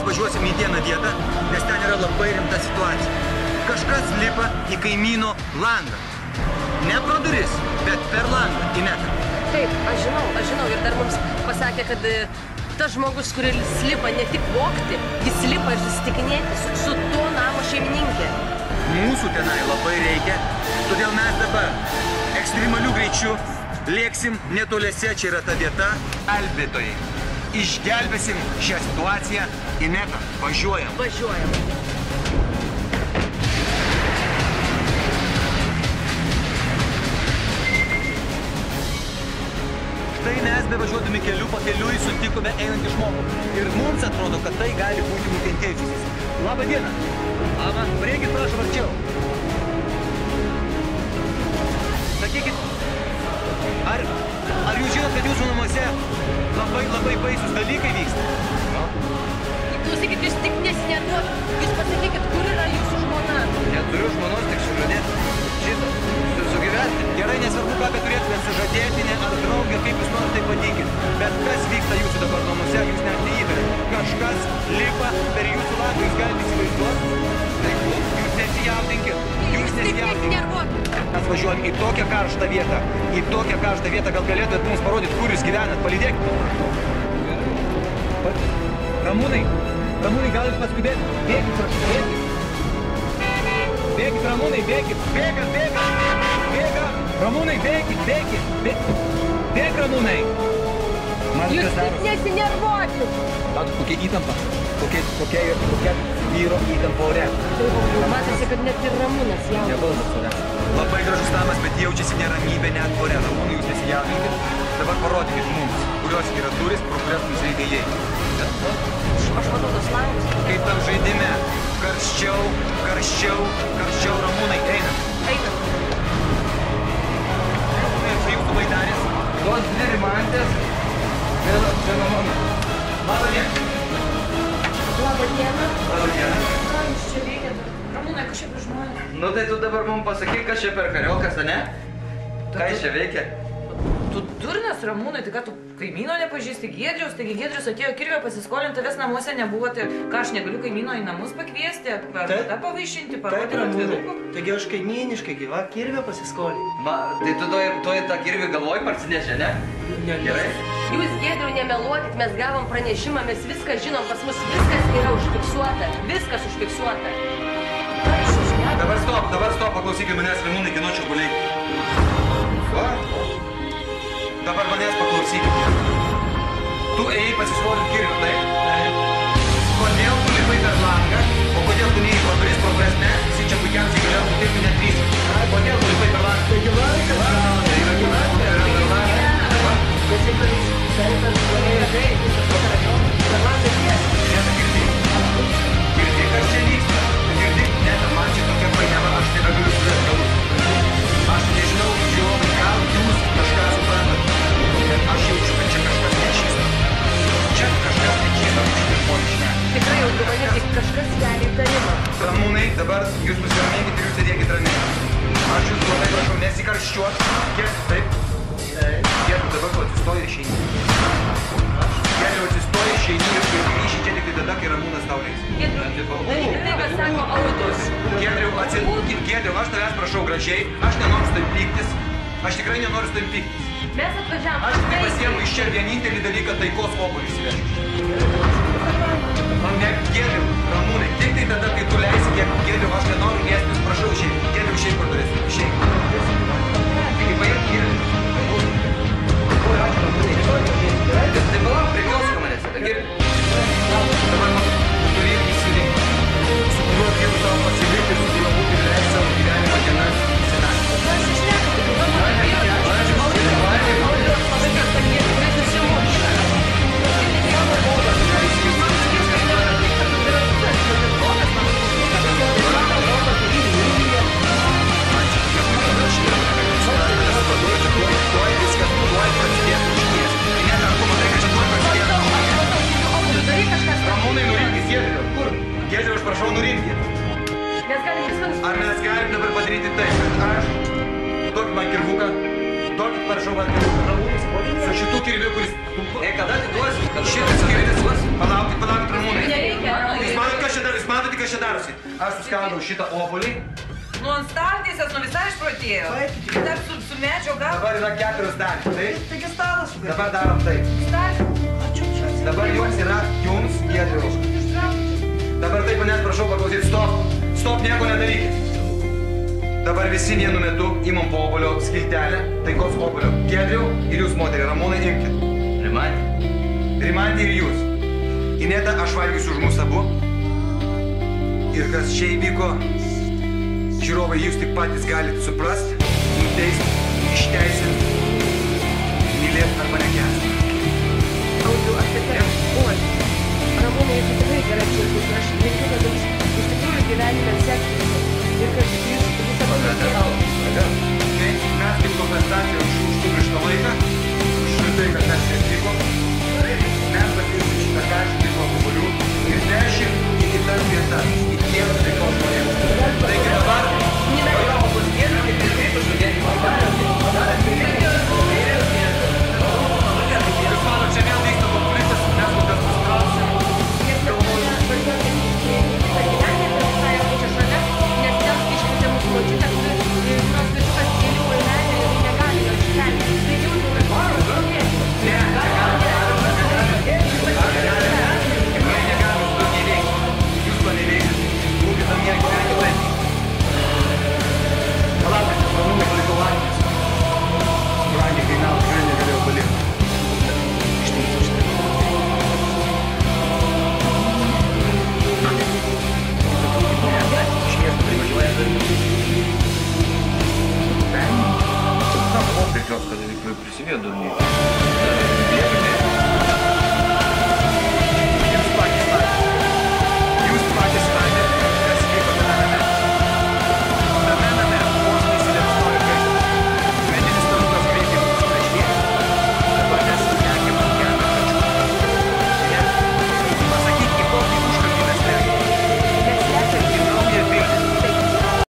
važiuosim į vieną vietą, nes ten yra labai rimta situacija. Kažkas lipa į kaimyno langą. Ne pro duris, bet per langą, Ineta. Taip, aš žinau. Ir dar mums pasakė, kad tas žmogus, kuris lipa ne tik vogti, jis lipa ir susitikinėti su to namo šeimininkė. Mūsų tenai labai reikia, todėl mes dabar ekstremalių greičių lėksim netoliese, čia yra ta vieta, gelbėtojai. Išgelbėsim šią situaciją. Ineta, važiuojam. Važiuojam. Štai mes bevažiuodami keliu pakeliui sutikome einantį žmogų. Ir mums atrodo, kad tai gali būti nukentėjusysis. Labą dieną. Labą. Prieikit, prašom, arčiau. Sakykit, ar jūs žinot, kad jūsų namuose labai baisus dalykai vyksta? Klausykit, jūs tik nesinervuokit. Jūs pasakykit, kur yra jūsų žmona. Neturiu žmonos, tik sužadėti. Šitą, sugyventi. Gerai, nesvarbu, ką beturėtumėt sužadėtinę ar draugę, kaip jūs norit, tai padinkit. Bet kas vyksta jūsų dabar namuose, jūs net neįtarėt. Kažkas lipa per jūsų langą, jūs galite įsivaizduoti. Tai jūs nesijaudinkit. Jūs nesijaudinkit. Mes važiuojam į tokią karštą vietą. Į tokią karštą vietą gal galėtumėt mums parodyti, kur jūs gyvenat. Palydėkit. Ramūnai, galit paskubėti. Bėkit, prašau, bėkit. Bėkit, Ramūnai, bėkit. Bėga. Ramūnai, bėkit. Bėk, Ramūnai. Jūs tik nesinervuokit. Matot, kokia įtampa. Kokia vyro įtampa ore. Matosi, kad net ir Ramūnas jaunas. Nebalsas ore. Labai gražus namas, bet jaučiasi neramybė net ore. Ramūnai, jūs nesijaudinkit. Dabar parodykit mums, kurios yra durys, pro kurias mums reikia įeiti. Aš matau tos langus. Kaip tam žaidime. Karščiau, Ramūnai, einam. Čia jūsų baidarės. Tos dvi rimantės. Viena mano. Labą dieną. Labą dieną. Ką jūs čia veikiat? Ramūnai, kas čia per žmonės? Nu tai tu dabar mums pasakyk, kas čia per kariokas, ane? Ką jis čia veikia? Tu durnas, Ramūnai, tai ką tu kaimyno nepažįsti, Giedriaus, taigi Giedrius atėjo kirvę pasiskolinti, tavęs namuose nebuvo, tai ką aš negaliu kaimyno į namus pakviesti, tą pavaišinti, parodyti atvirukų? Taigi aš kaimyniškai gyva kirvę pasiskolinti. Va, tai tu toj tą kirvį galvoj parsinešė, ne? Gerai. Jūs, Giedriau, nemeluokit, mes gavom pranešimą, mes viską žinom, pas mus viskas yra užfiksuota. Viskas užfiksuota. Dabar stop, paklausykit manęs, Ramūnai, kieno čia guliai. Va? Dabar manęs paklausykit. Tu ėjai pasiskolinti kirvių, taip? Kodėl tu lipai per langą, o kodėl tu neėjai pro duris, pro kurias mes visi čia puikiausiai galėjom nutirti net trys? Kodėl tu lipai per langą? Tai gyvenkas. Tai yra gyvenkas. Girdi, kas čia vyksta? Girdi, ne, man čia tokia painiava, aš nebegaliu suvesti galus. Aš nežinau, žiūrovai, gal jūs kažką suprantat, bet aš jaučiu, kad čia kažkas nečista. Čia kažkas nečista, šitą žmonį šneka. Tikrai jau mane tik kažkas kelia įtarimą. Ramūnai, dabar jūs nusiraminkit ir jūs sėdėkit ramiai. Aš jūs labai prašau nesikarščiuot. Taip. Giedriu, dabar tu atsistoji ir išeini. Giedriu, atsistoji, išeini ir grįši čia tik tada, kai Ramūnas tau leis. Giedriu, tai kas sako Audus. Giedriu, aš tavęs prašau gražiai, aš nenoriu su tavim pyktis. Aš tikrai nenoriu su tavim pyktis. Mes atvažiavom. Aš tik pasiemu iš čia vienintelį dalyką taikos obuolį išsivežti. Ne, Giedriu, Ramūnai, tik tai tada, kai tu leisi, Giedriu, aš nenoriu liestis, prašau išeiti. Giedriu, išeik kur turėsi. Išeik. Taigi, paėk, Giedriu. Oi, ačiū, Ramūnai. Tai palauk, priklauso manęs. Dabar man turi įsirinkti. Su kuriuo vyru tau pasilikti ir su kuriuo būti leisti savo gyvenimo dienas senatvėje. Aš išneku. Ramūnai, nurinkis Giedriu. Kur? Giedriu, aš prašau, nurinkit. Ar mes galim dabar padaryti taip, kad aš... Duokit man kirvuką. Duokit, prašau, man kirvuką. Su šitų kirviu, kuris... Kada tu duosi? Šitas kirvis. Palaukit, Ramūnai. Nereikia. suskaldau šitą obuolį. Nu ant staltiesės, nu visai išprotėjo. Dar su medžio gal. Dabar yra 4 dalys, taip? Taigi stalas. Dabar darom taip. Dabar jums yra, jums, Giedriau. Dabar taip, manęs prašau paklausyti, stop. Stop, nieko nedarykit. Dabar visi vienu metu imam po obuolio skiltelę, taikos obuolio. Giedriau ir jūs, moterį, Ramūnai, imkit. Rimantė ir jūs. Ineta, aš valgysiu už mūsų abu. Ir kas čia įvyko, žiūrovai, jūs tik patys galite suprasti, nuteisti, išteisinti, mylėti arba nekęsti. Audriau, aš taip